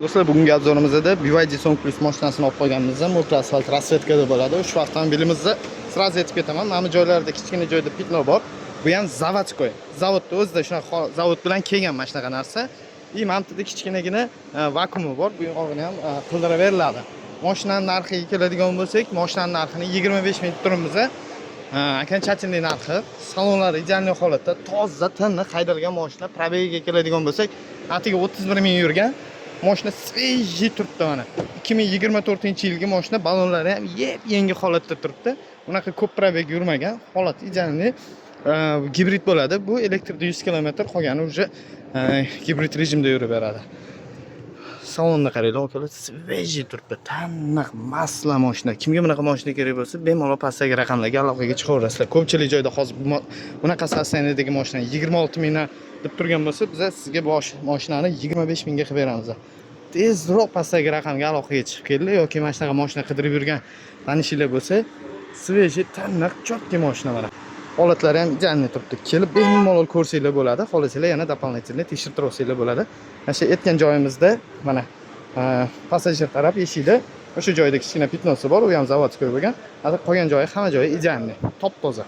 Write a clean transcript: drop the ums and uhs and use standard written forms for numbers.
Do'stlar, bugungi obzorimizda BYD Song Plus mashinasini olib qo'yganmiz. Multi asfalt rasvetkada bo'ladi. Ushbu avtomobilimizda sразу aytib ketaman, mana bu joylarda kichkina joyda pitno bor. Bu ham zavodskoy. Zavodda o'zida shunaqa zavod bilan kelgan mana shunaqa narsa. И mana bu yerda kichkinagina vakuumi bor. Bu yog'ini ham qildiraveriladi. Mashinaning narxiga keladigan bo'lsak, mashinaning narxini 25 ming turibmiz. Окончательный narxi, salonlari ideal holatda, toza, tiniq haydalgan mashina. Probegiga keladigan bo'lsak, atiga 31 ming yurgan. Mashina svejiy turibdi mana. 2024-yilgi mashina, balonlari ham yangi holatda turibdi. Bunaqa ko'p probeg yurmagan, holat idealniy. Gibrid bo'ladi. Bu elektrda 100 km, qolgani уже gibrid rejimda yuraveradi. Salonni qaranglar, okalar, svejiy turibdi. Taniq, masla mashina. Kimga bunaqa mashina kerak bo'lsa, bemalol pastdagi raqamlarga aloqaga chiqaverasizlar. Ko'pchilik joyda hozir bunaqa sostenidagi mashina 26 mingdan deb turgan bo'lsa, biz sizga mashinani 25 mingga qilib beramiz. Tezroq pastdagi raqamga aloqaga chiqib kelinglar yoki mana shunaqa mashina qidirib yurgan tanishinglar bo'lsa, svejiy, taniq, chotki mashina mana. Holatlari ham idealniy turibdi. Kelib bemalol ko'rsanglar bo'ladi. Xohlasanglar yana doполнительно tekshirib olsanglar bo'ladi. Mana shu aytgan joyimizda mana passajir taraf eshikda o'sha joyda kichkina pitnosi bor, u ham zavodskoy bo'lgan. Hozir qolgan joyi, hamma joyi idealniy, top toza.